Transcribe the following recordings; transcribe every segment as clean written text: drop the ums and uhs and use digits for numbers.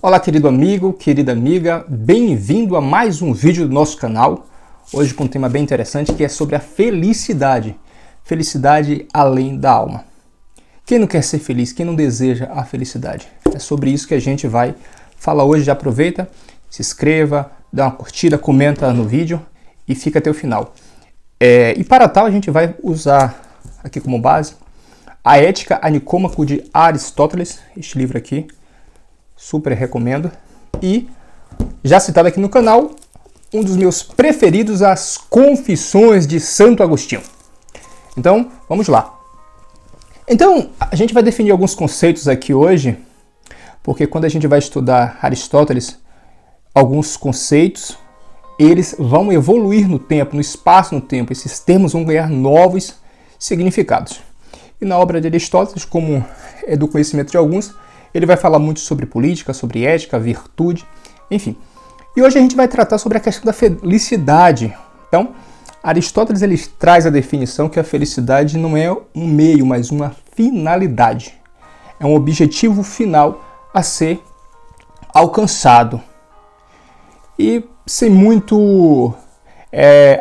Olá, querido amigo, querida amiga, bem-vindo a mais um vídeo do nosso canal. Hoje com um tema bem interessante que é sobre a felicidade. Felicidade além da alma. Quem não quer ser feliz? Quem não deseja a felicidade? É sobre isso que a gente vai falar hoje. Já aproveita, se inscreva, dá uma curtida, comenta no vídeo e fica até o final. E para tal a gente vai usar aqui como base a Ética a Nicômaco de Aristóteles, este livro aqui. Super recomendo. E, já citado aqui no canal, um dos meus preferidos, as Confissões de Santo Agostinho. Então, vamos lá. Então, a gente vai definir alguns conceitos aqui hoje, porque quando a gente vai estudar Aristóteles, alguns conceitos, eles vão evoluir no tempo, no espaço, no tempo. Esses termos vão ganhar novos significados. E na obra de Aristóteles, como é do conhecimento de alguns, ele vai falar muito sobre política, sobre ética, virtude, enfim. E hoje a gente vai tratar sobre a questão da felicidade. Então, Aristóteles ele traz a definição que a felicidade não é um meio, mas uma finalidade. É um objetivo final a ser alcançado. E sem muito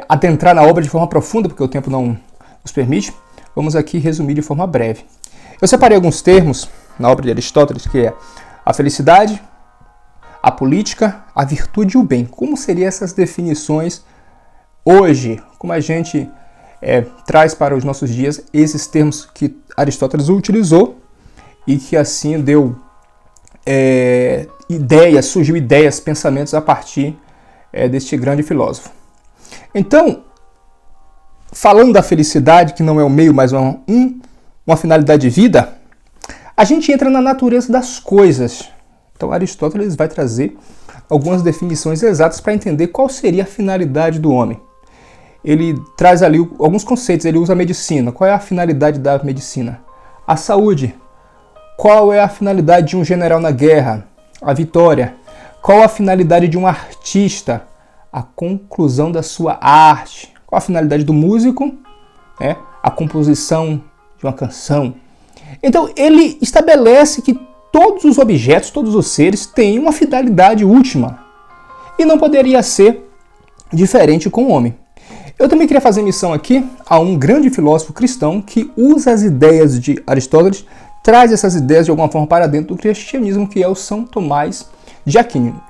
adentrar na obra de forma profunda, porque o tempo não nos permite, vamos aqui resumir de forma breve. Eu separei alguns termos na obra de Aristóteles, que é a felicidade, a política, a virtude e o bem. Como seriam essas definições hoje? Como a gente traz para os nossos dias esses termos que Aristóteles utilizou e que assim deu surgiu ideias, pensamentos a partir deste grande filósofo. Então, falando da felicidade, que não é o meio, mas uma finalidade de vida, a gente entra na natureza das coisas. Então Aristóteles vai trazer algumas definições exatas para entender qual seria a finalidade do homem. Ele traz ali alguns conceitos, ele usa a medicina. Qual é a finalidade da medicina? A saúde. Qual é a finalidade de um general na guerra? A vitória. Qual a finalidade de um artista? A conclusão da sua arte. Qual a finalidade do músico? A composição de uma canção. Então, ele estabelece que todos os objetos, todos os seres têm uma finalidade última. E não poderia ser diferente com o homem. Eu também queria fazer menção aqui a um grande filósofo cristão que usa as ideias de Aristóteles, traz essas ideias de alguma forma para dentro do cristianismo, que é o São Tomás de Aquino.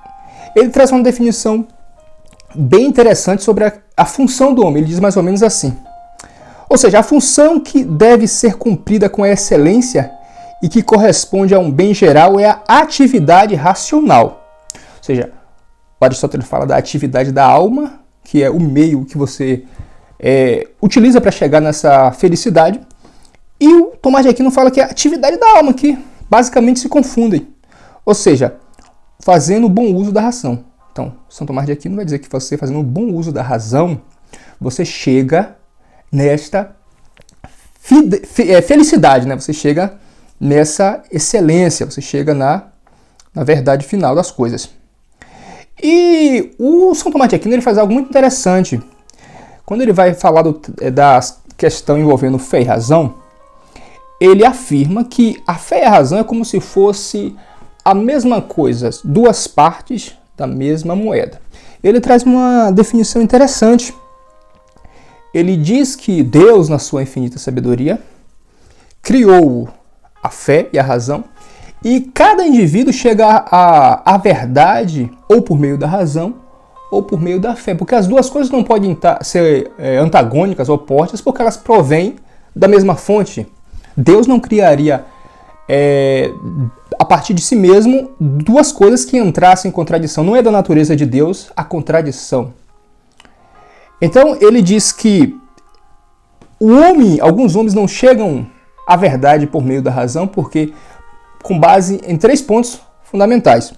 Ele traz uma definição bem interessante sobre a função do homem. Ele diz mais ou menos assim: ou seja, a função que deve ser cumprida com excelência e que corresponde a um bem geral é a atividade racional. Ou seja, o Aristóteles fala da atividade da alma, que é o meio que você utiliza para chegar nessa felicidade. E o Tomás de Aquino fala que é a atividade da alma, que basicamente se confundem. Ou seja, fazendo bom uso da razão. Então, São Tomás de Aquino vai dizer que você fazendo um bom uso da razão, você chega nesta felicidade, né? Você chega nessa excelência, você chega na verdade final das coisas. E o São Tomás de Aquino ele faz algo muito interessante. Quando ele vai falar da questão envolvendo fé e razão, ele afirma que a fé e a razão é como se fosse a mesma coisa, duas partes da mesma moeda. Ele traz uma definição interessante. Ele diz que Deus, na sua infinita sabedoria, criou a fé e a razão, e cada indivíduo chega à verdade ou por meio da razão ou por meio da fé, porque as duas coisas não podem ser antagônicas, opostas, porque elas provêm da mesma fonte. Deus não criaria a partir de si mesmo duas coisas que entrassem em contradição. Não é da natureza de Deus a contradição. Então ele diz que alguns homens não chegam à verdade por meio da razão, porque com base em 3 pontos fundamentais.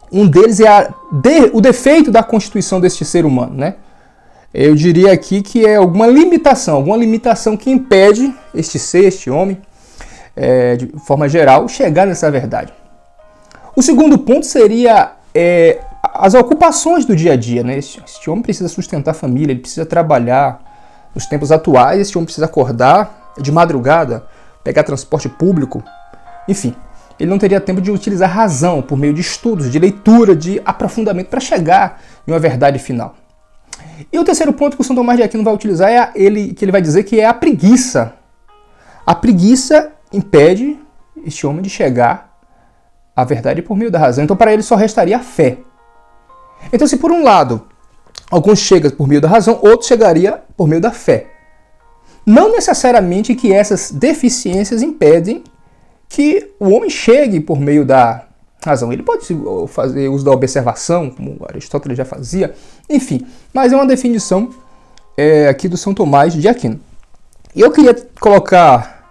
Um deles é o defeito da constituição deste ser humano, né? Eu diria aqui que é alguma limitação que impede este homem, de forma geral, chegar nessa verdade. O segundo ponto seria as ocupações do dia a dia, né? Este homem precisa sustentar a família, ele precisa trabalhar. Nos tempos atuais, este homem precisa acordar de madrugada, pegar transporte público, enfim. ele não teria tempo de utilizar a razão por meio de estudos, de leitura, de aprofundamento para chegar em uma verdade final. E o terceiro ponto que o São Tomás de Aquino vai utilizar é que ele vai dizer que é a preguiça. A preguiça impede este homem de chegar à verdade por meio da razão. Então, para ele só restaria a fé. Então, se por um lado alguns chegam por meio da razão, outros chegaria por meio da fé. Não necessariamente que essas deficiências impedem que o homem chegue por meio da razão. Ele pode fazer uso da observação, como Aristóteles já fazia, enfim. Mas é uma definição aqui do São Tomás de Aquino. E eu queria colocar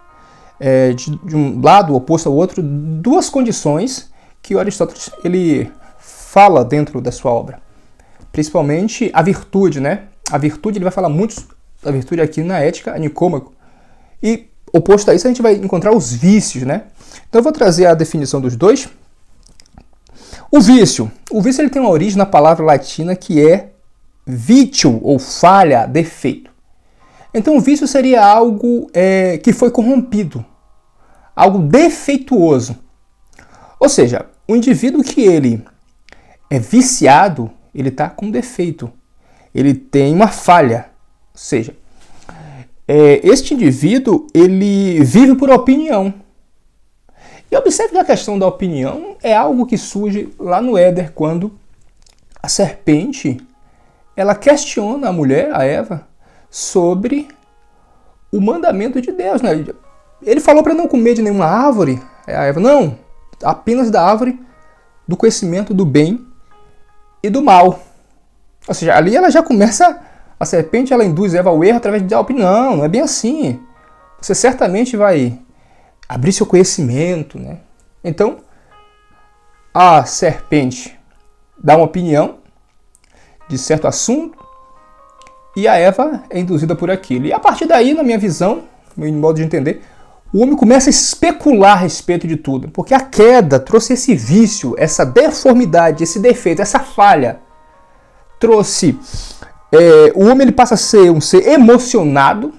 de um lado oposto ao outro duas condições que o Aristóteles ele fala dentro da sua obra. Principalmente a virtude, né? A virtude, ele vai falar muito da virtude aqui na Ética a Nicômaco. E oposto a isso, a gente vai encontrar os vícios, né? Então eu vou trazer a definição dos dois. O vício ele tem uma origem na palavra latina que é vitio, ou falha, defeito. Então o vício seria algo que foi corrompido, algo defeituoso. Ou seja, o indivíduo que ele é viciado, ele está com defeito, ele tem uma falha. Ou seja, este indivíduo ele vive por opinião. E observe que a questão da opinião é algo que surge lá no Éden, quando a serpente ela questiona a mulher, a Eva, sobre o mandamento de Deus. Né? Ele falou para não comer de nenhuma árvore. A Eva, não, apenas da árvore do conhecimento do bem e do mal. Ou seja, ali ela já começa, a serpente ela induz Eva ao erro através da opinião. Não é bem assim. Você certamente vai abrir seu conhecimento, né? Então, a serpente dá uma opinião de certo assunto e a Eva é induzida por aquilo. E a partir daí, na minha visão, no meu modo de entender, o homem começa a especular a respeito de tudo, porque a queda trouxe esse vício, essa deformidade, esse defeito, essa falha. Trouxe... o homem ele passa a ser um ser emocionado,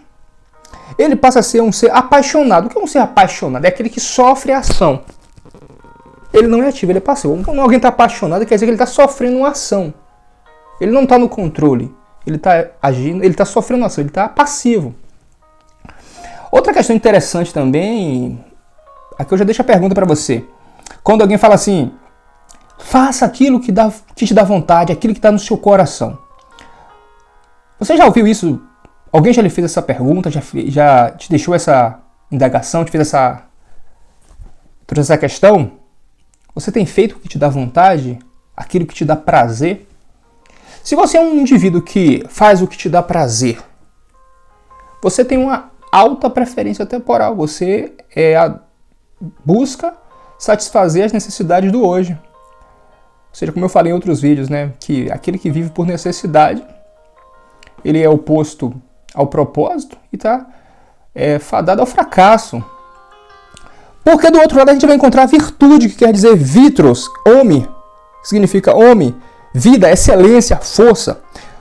ele passa a ser um ser apaixonado. O que é um ser apaixonado? É aquele que sofre a ação. Ele não é ativo, ele é passivo. Quando alguém está apaixonado, quer dizer que ele está sofrendo uma ação. Ele não está no controle. Ele está agindo, ele está sofrendo uma ação, ele está passivo. Outra questão interessante também, aqui eu já deixo a pergunta para você. Quando alguém fala assim, faça aquilo que te dá vontade, aquilo que está no seu coração. Você já ouviu isso? Alguém já lhe fez essa pergunta, já te deixou essa indagação, trouxe essa questão? Você tem feito o que te dá vontade? Aquilo que te dá prazer? Se você é um indivíduo que faz o que te dá prazer, você tem uma alta preferência temporal. Você busca satisfazer as necessidades do hoje. Ou seja, como eu falei em outros vídeos, né, que aquele que vive por necessidade, ele é oposto ao propósito e está fadado ao fracasso. Porque do outro lado a gente vai encontrar a virtude, que quer dizer vitros, homem, que significa homem, vida, excelência, força.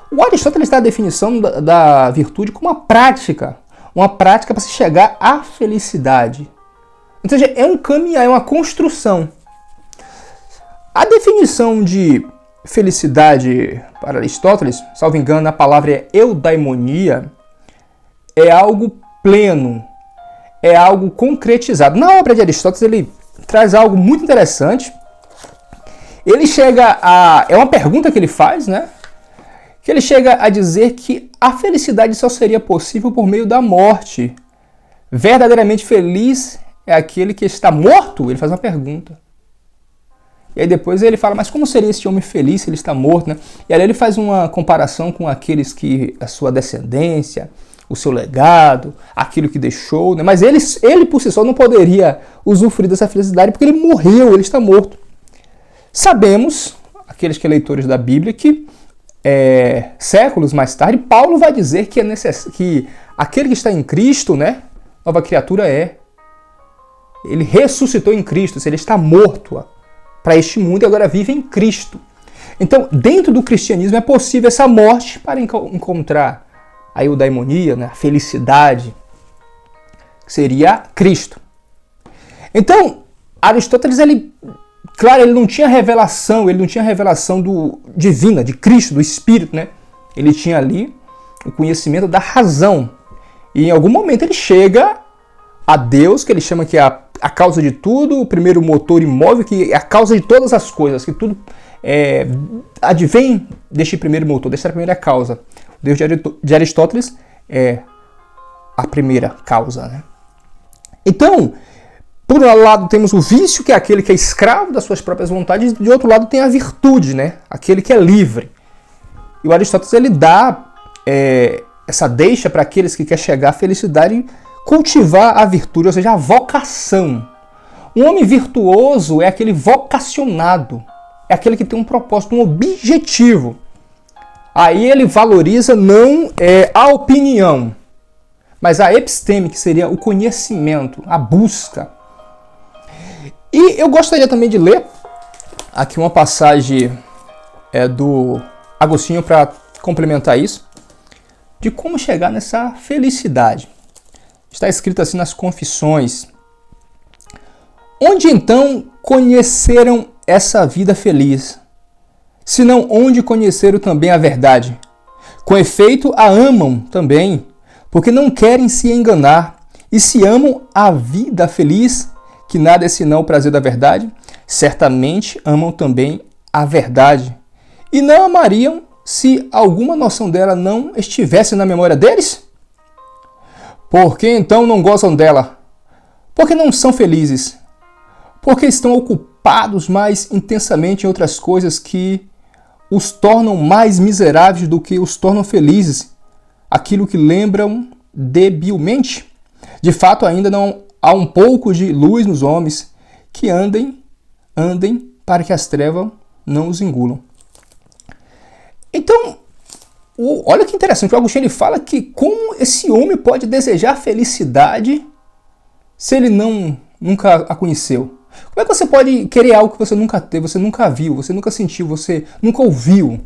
O Aristóteles dá a definição da virtude como uma prática para se chegar à felicidade. Ou seja, é um caminhar, é uma construção. A definição de felicidade para Aristóteles, salvo engano, a palavra é eudaimonia, é algo pleno, é algo concretizado. Na obra de Aristóteles ele traz algo muito interessante. Ele chega a... é uma pergunta que ele faz, né? Que ele chega a dizer que a felicidade só seria possível por meio da morte. Verdadeiramente feliz é aquele que está morto? Ele faz uma pergunta. E aí depois ele fala, mas como seria esse homem feliz se ele está morto, né? E aí ele faz uma comparação com aqueles que a sua descendência, o seu legado, aquilo que deixou, né? Mas ele por si só não poderia usufruir dessa felicidade porque ele morreu, ele está morto. Sabemos, aqueles que são leitores da Bíblia, que séculos mais tarde, Paulo vai dizer que que aquele que está em Cristo, né, nova criatura é. Ele ressuscitou em Cristo, ele está morto para este mundo e agora vive em Cristo. Então, dentro do cristianismo é possível essa morte para encontrar a eudaimonia, né, a felicidade, que seria Cristo. Então, Aristóteles, claro, ele não tinha revelação divina, de Cristo, do Espírito, né? Ele tinha ali o conhecimento da razão. E em algum momento ele chega a Deus, que ele chama que é a causa de tudo, o primeiro motor imóvel, que é a causa de todas as coisas, que tudo advém deste primeiro motor, desta primeira causa. O Deus de Aristóteles é a primeira causa, né? Então, por um lado temos o vício, que é aquele que é escravo das suas próprias vontades, e de outro lado tem a virtude, né? Aquele que é livre. E o Aristóteles ele dá essa deixa para aqueles que querem chegar à felicidade e cultivar a virtude, ou seja, a vocação. Um homem virtuoso é aquele vocacionado, é aquele que tem um propósito, um objetivo. Aí ele valoriza não a opinião, mas a episteme, que seria o conhecimento, a busca. E eu gostaria também de ler aqui uma passagem do Agostinho para complementar isso, de como chegar nessa felicidade. Está escrito assim nas Confissões: onde então conheceram essa vida feliz, senão onde conheceram também a verdade? Com efeito, a amam também, porque não querem se enganar, e se amam a vida feliz, que nada é senão o prazer da verdade, certamente amam também a verdade. E não amariam se alguma noção dela não estivesse na memória deles? Por que então não gozam dela? Porque não são felizes? Porque estão ocupados mais intensamente em outras coisas que os tornam mais miseráveis do que os tornam felizes, aquilo que lembram debilmente? De fato, ainda não há um pouco de luz nos homens, que andem para que as trevas não os engulam. Então, olha que interessante, o Agostinho ele fala que como esse homem pode desejar felicidade se ele nunca a conheceu? Como é que você pode querer algo que você nunca teve, você nunca viu, você nunca sentiu, você nunca ouviu?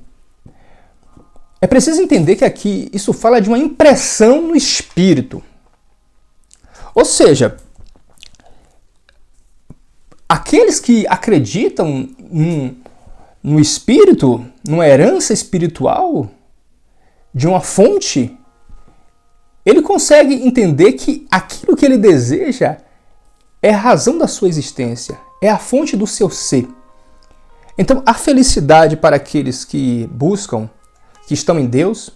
É preciso entender que aqui isso fala de uma impressão no espírito. Ou seja, aqueles que acreditam no espírito, numa herança espiritual, de uma fonte, ele consegue entender que aquilo que ele deseja é a razão da sua existência, é a fonte do seu ser. Então, a felicidade para aqueles que buscam, que estão em Deus,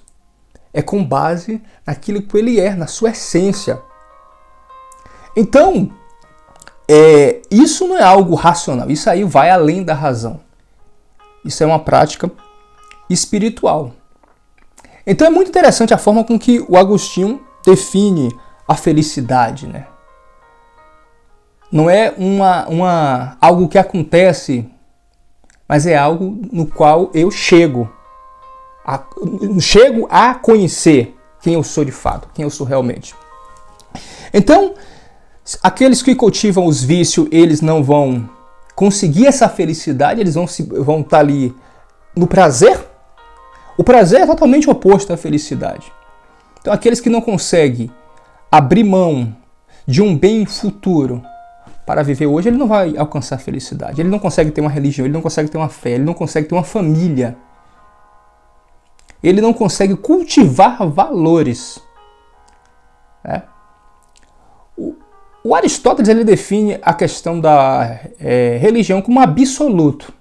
é com base naquilo que ele é, na sua essência. Então, isso não é algo racional, isso aí vai além da razão. Isso é uma prática espiritual. Então é muito interessante a forma com que o Agostinho define a felicidade, né? Não é algo que acontece, mas é algo no qual eu chego a conhecer quem eu sou de fato, quem eu sou realmente. Então, aqueles que cultivam os vícios, eles não vão conseguir essa felicidade, eles vão estar ali no prazer. O prazer é totalmente oposto à felicidade. Então, aqueles que não conseguem abrir mão de um bem futuro para viver hoje, ele não vai alcançar a felicidade. Ele não consegue ter uma religião, ele não consegue ter uma fé, ele não consegue ter uma família. Ele não consegue cultivar valores. O Aristóteles ele define a questão da religião como absoluto.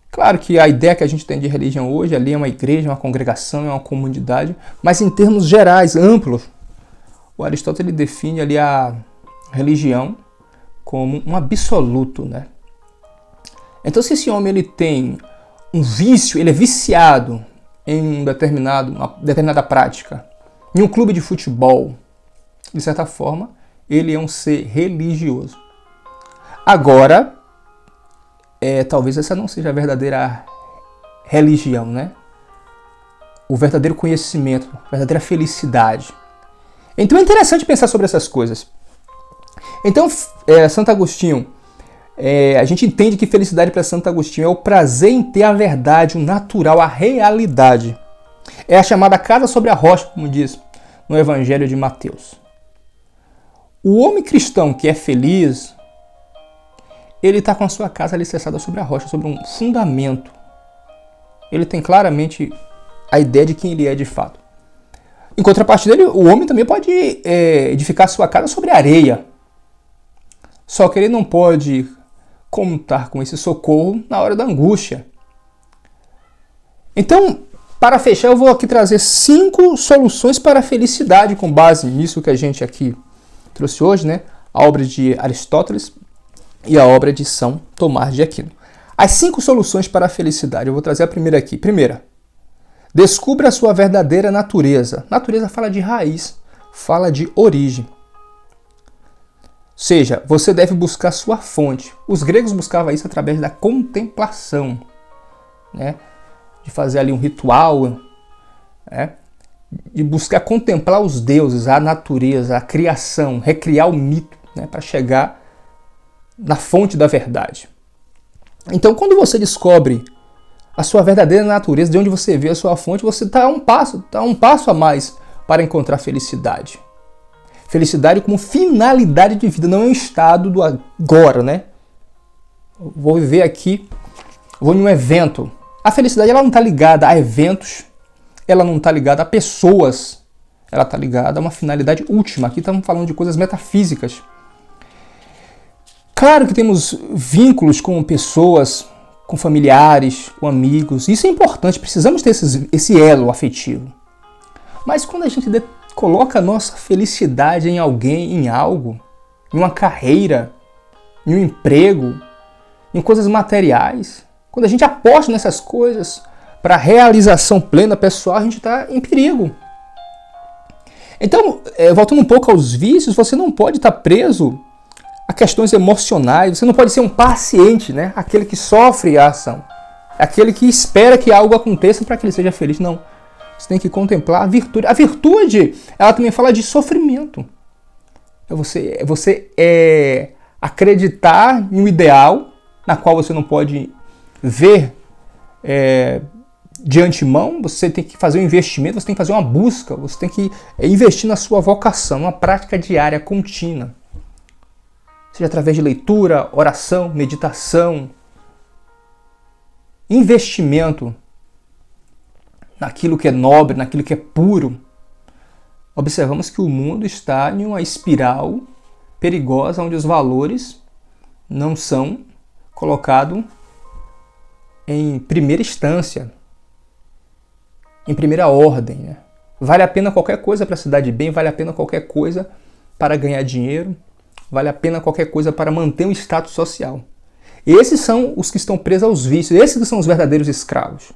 Claro que a ideia que a gente tem de religião hoje ali é uma igreja, uma congregação, é uma comunidade, mas em termos gerais, amplos, o Aristóteles ele define ali a religião como um absoluto, né? Então, se esse homem ele tem um vício, ele é viciado em uma determinada prática, em um clube de futebol, de certa forma, ele é um ser religioso. Agora, talvez essa não seja a verdadeira religião, né? O verdadeiro conhecimento, a verdadeira felicidade. Então é interessante pensar sobre essas coisas. Então, Santo Agostinho, a gente entende que felicidade para Santo Agostinho é o prazer em ter a verdade, o natural, a realidade. É a chamada casa sobre a rocha, como diz no Evangelho de Mateus. O homem cristão que é feliz, ele está com a sua casa alicerçada sobre a rocha, sobre um fundamento. Ele tem claramente a ideia de quem ele é de fato. Em contrapartida, o homem também pode edificar sua casa sobre areia. Só que ele não pode contar com esse socorro na hora da angústia. Então, para fechar, eu vou aqui trazer 5 soluções para a felicidade com base nisso que a gente aqui trouxe hoje, né? A obra de Aristóteles e a obra de São Tomás de Aquino. As 5 soluções para a felicidade. Eu vou trazer a primeira aqui. Primeira, descubra a sua verdadeira natureza. Natureza fala de raiz, fala de origem. Ou seja, você deve buscar sua fonte. Os gregos buscavam isso através da contemplação, né? De fazer ali um ritual, né? De buscar contemplar os deuses, a natureza, a criação, recriar o mito, né? Para chegar na fonte da verdade. Então, quando você descobre a sua verdadeira natureza, de onde você vê a sua fonte, você está um passo a mais para encontrar felicidade. Felicidade como finalidade de vida, não é um estado do agora, né? Vou viver aqui, vou em um evento. A felicidade ela não está ligada a eventos, ela não está ligada a pessoas, ela está ligada a uma finalidade última. Aqui estamos falando de coisas metafísicas. Claro que temos vínculos com pessoas, com familiares, com amigos. Isso é importante, precisamos ter esse elo afetivo. Mas quando a gente coloca a nossa felicidade em alguém, em algo, em uma carreira, em um emprego, em coisas materiais, quando a gente aposta nessas coisas para a realização plena pessoal, a gente está em perigo. Então, voltando um pouco aos vícios, você não pode estar preso a questões emocionais, você não pode ser um paciente, né? Aquele que sofre a ação, aquele que espera que algo aconteça para que ele seja feliz. Não, você tem que contemplar a virtude. A virtude, ela também fala de sofrimento. É você acreditar em um ideal na qual você não pode ver de antemão. Você tem que fazer um investimento, você tem que fazer uma busca, você tem que investir na sua vocação, uma prática diária, contínua. Seja através de leitura, oração, meditação, investimento naquilo que é nobre, naquilo que é puro. Observamos que o mundo está em uma espiral perigosa, onde os valores não são colocados em primeira instância, em primeira ordem, né? Vale a pena qualquer coisa para se dar de bem, vale a pena qualquer coisa para ganhar dinheiro, vale a pena qualquer coisa para manter um status social. Esses são os que estão presos aos vícios, esses que são os verdadeiros escravos.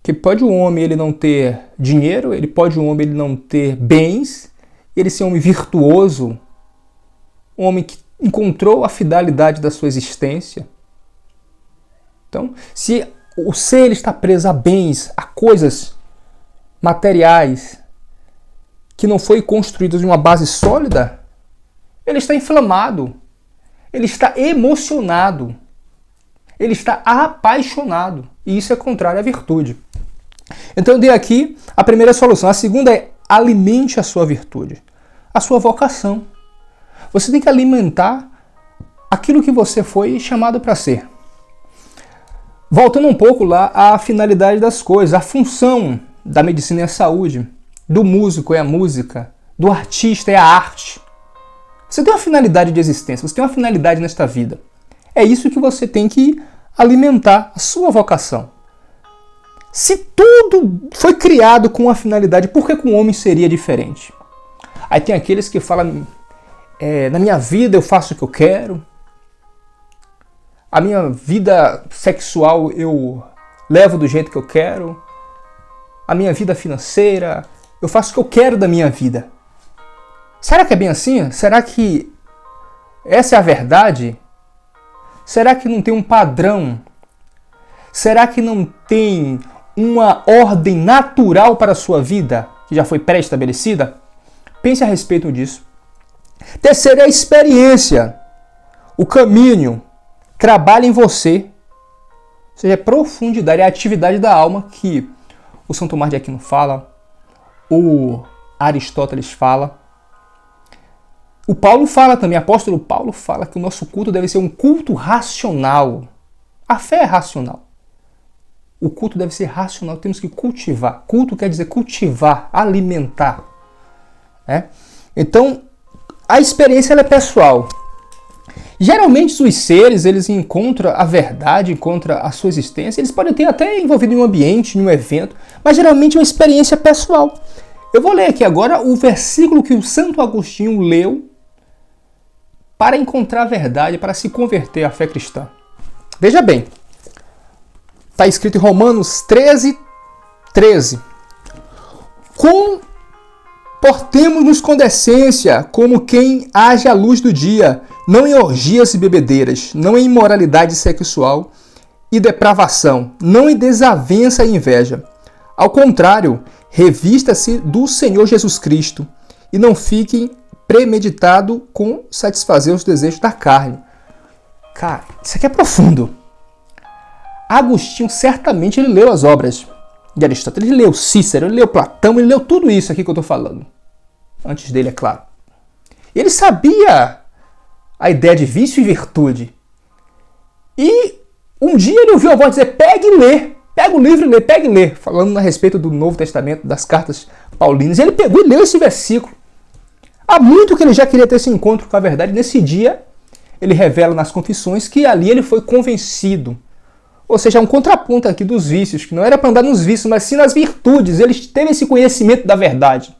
Que pode o homem ele não ter dinheiro, ele pode o homem ele não ter bens, ele ser um homem virtuoso, um homem que encontrou a finalidade da sua existência. Então, se o ser ele está preso a bens, a coisas materiais, que não foi construído em uma base sólida, ele está inflamado, ele está emocionado, ele está apaixonado. E isso é contrário à virtude. Então eu dei aqui a primeira solução. A segunda é alimente a sua virtude, a sua vocação. Você tem que alimentar aquilo que você foi chamado para ser. Voltando um pouco lá à finalidade das coisas, a função da medicina é a saúde, do músico é a música, do artista é a arte. Você tem uma finalidade de existência, você tem uma finalidade nesta vida. É isso que você tem que alimentar, a sua vocação. Se tudo foi criado com uma finalidade, por que com o homem seria diferente? Aí tem aqueles que falam, na minha vida eu faço o que eu quero, a minha vida sexual eu levo do jeito que eu quero, a minha vida financeira, eu faço o que eu quero da minha vida. Será que é bem assim? Será que essa é a verdade? Será que não tem um padrão? Será que não tem uma ordem natural para a sua vida, que já foi pré-estabelecida? Pense a respeito disso. Terceiro é a experiência, o caminho, trabalha em você. Ou seja, é profundidade, é a atividade da alma que o São Tomás de Aquino fala, o Aristóteles fala. o Paulo fala também, o apóstolo Paulo fala que o nosso culto deve ser um culto racional. A fé é racional. O culto deve ser racional, temos que cultivar. Culto quer dizer cultivar, alimentar. Né? Então, a experiência ela é pessoal. Geralmente os seres, eles encontram a verdade, encontram a sua existência, eles podem ter até envolvido em um ambiente, em um evento, mas geralmente é uma experiência pessoal. Eu vou ler aqui agora o versículo que o Santo Agostinho leu para encontrar a verdade, para se converter à fé cristã. Veja bem, está escrito em Romanos 13:13. Comportemo-nos com decência, como quem age à luz do dia, não em orgias e bebedeiras, não em imoralidade sexual e depravação, não em desavença e inveja. Ao contrário, revista-se do Senhor Jesus Cristo e não fiquem premeditado com satisfazer os desejos da carne. Cara, isso aqui é profundo. Agostinho, certamente, ele leu as obras de Aristóteles, ele leu Cícero, ele leu Platão, ele leu tudo isso aqui que eu estou falando. Antes dele, é claro. Ele sabia a ideia de vício e virtude. E um dia ele ouviu a voz dizer, pegue e lê. Pega o livro e lê, pega e lê. Falando a respeito do Novo Testamento, das cartas paulinas. Ele pegou e leu esse versículo. Há muito que ele já queria ter esse encontro com a verdade. Nesse dia, ele revela nas confissões que ali ele foi convencido. Ou seja, um contraponto aqui dos vícios, que não era para andar nos vícios, mas sim nas virtudes. Ele teve esse conhecimento da verdade.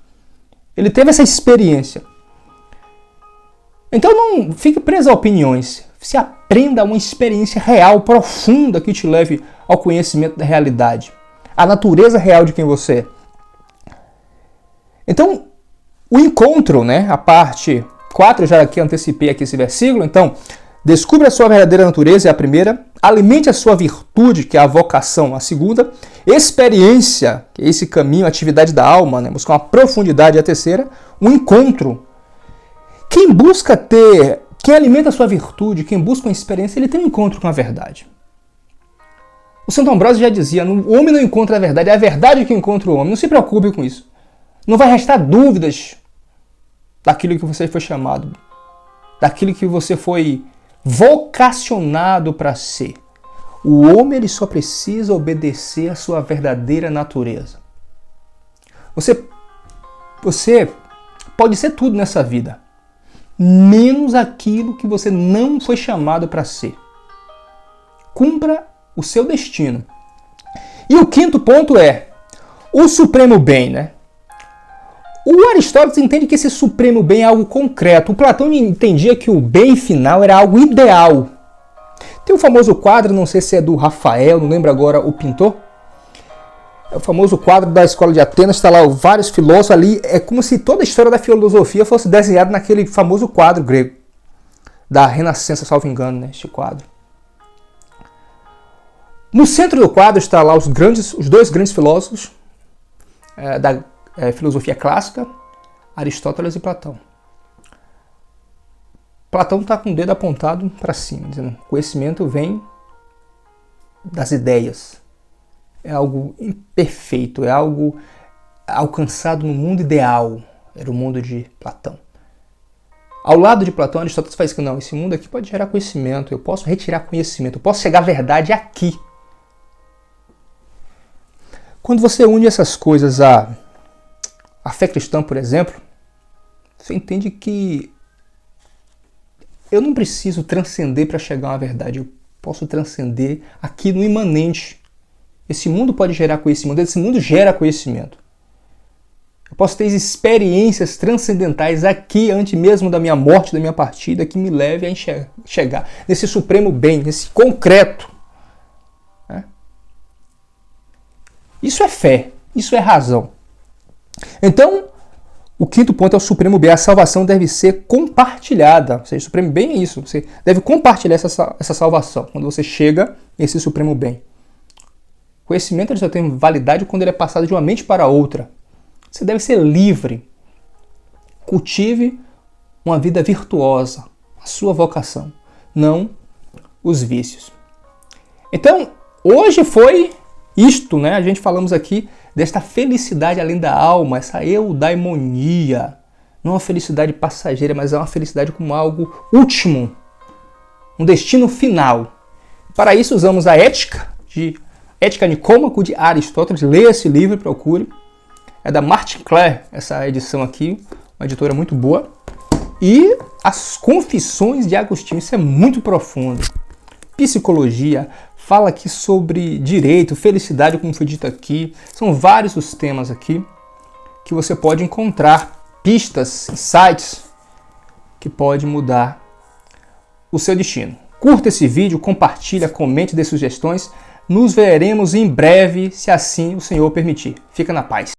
Ele teve essa experiência. Então não fique preso a opiniões. Se aprenda uma experiência real, profunda, que te leve ao conhecimento da realidade. A natureza real de quem você é. Então, o encontro, né, a parte 4, eu já aqui antecipei aqui esse versículo. Então, descubra a sua verdadeira natureza, é a primeira. Alimente a sua virtude, que é a vocação, a segunda. Experiência, que é esse caminho, a atividade da alma, né, buscar uma profundidade, é a terceira. Um encontro. Quem alimenta a sua virtude, quem busca uma experiência, ele tem um encontro com a verdade. O Santo Ambrósio já dizia, o homem não encontra a verdade, é a verdade que encontra o homem. Não se preocupe com isso. Não vai restar dúvidas daquilo que você foi chamado, daquilo que você foi vocacionado para ser. O homem ele só precisa obedecer à sua verdadeira natureza. Você pode ser tudo nessa vida, menos aquilo que você não foi chamado para ser. Cumpra o seu destino. E o quinto ponto é o supremo bem, né? O Aristóteles entende que esse supremo bem é algo concreto. O Platão entendia que o bem final era algo ideal. Tem o famoso quadro, não sei se é do Rafael, não lembro agora o pintor. É o famoso quadro da Escola de Atenas, está lá vários filósofos ali. É como se toda a história da filosofia fosse desenhada naquele famoso quadro grego. Da Renascença, salvo engano, né? Este quadro. No centro do quadro está lá os dois grandes filósofos da filosofia clássica, Aristóteles e Platão. Platão está com o dedo apontado para cima, dizendo que o conhecimento vem das ideias. É algo imperfeito, é algo alcançado no mundo ideal. Era o mundo de Platão. Ao lado de Platão, Aristóteles faz que não, esse mundo aqui pode gerar conhecimento, eu posso retirar conhecimento, eu posso chegar à verdade aqui. Quando você une essas coisas à fé cristã, por exemplo, você entende que eu não preciso transcender para chegar a uma verdade. Eu posso transcender aqui no imanente. Esse mundo pode gerar conhecimento, esse mundo gera conhecimento. Eu posso ter experiências transcendentais aqui, antes mesmo da minha morte, da minha partida, que me leve a chegar nesse supremo bem, nesse concreto. Isso é fé, isso é razão. Então, o quinto ponto é o supremo bem. A salvação deve ser compartilhada. Ou seja, o supremo bem é isso. Você deve compartilhar essa salvação quando você chega nesse supremo bem. O conhecimento ele só tem validade quando ele é passado de uma mente para outra. Você deve ser livre. Cultive uma vida virtuosa, a sua vocação, não os vícios. Então, hoje foi isto, né? A gente falamos aqui desta felicidade além da alma, essa eudaimonia, não é uma felicidade passageira, mas é uma felicidade como algo último, um destino final. Para isso usamos a Ética Nicômaco de Aristóteles. Leia esse livro, procure. É da Martin Clare, essa edição aqui, uma editora muito boa. E as Confissões de Agostinho, isso é muito profundo. Psicologia, fala aqui sobre direito, felicidade, como foi dito aqui. São vários os temas aqui que você pode encontrar pistas, insights que pode mudar o seu destino. Curta esse vídeo, compartilha, comente, dê sugestões. Nos veremos em breve, se assim o Senhor permitir. Fica na paz.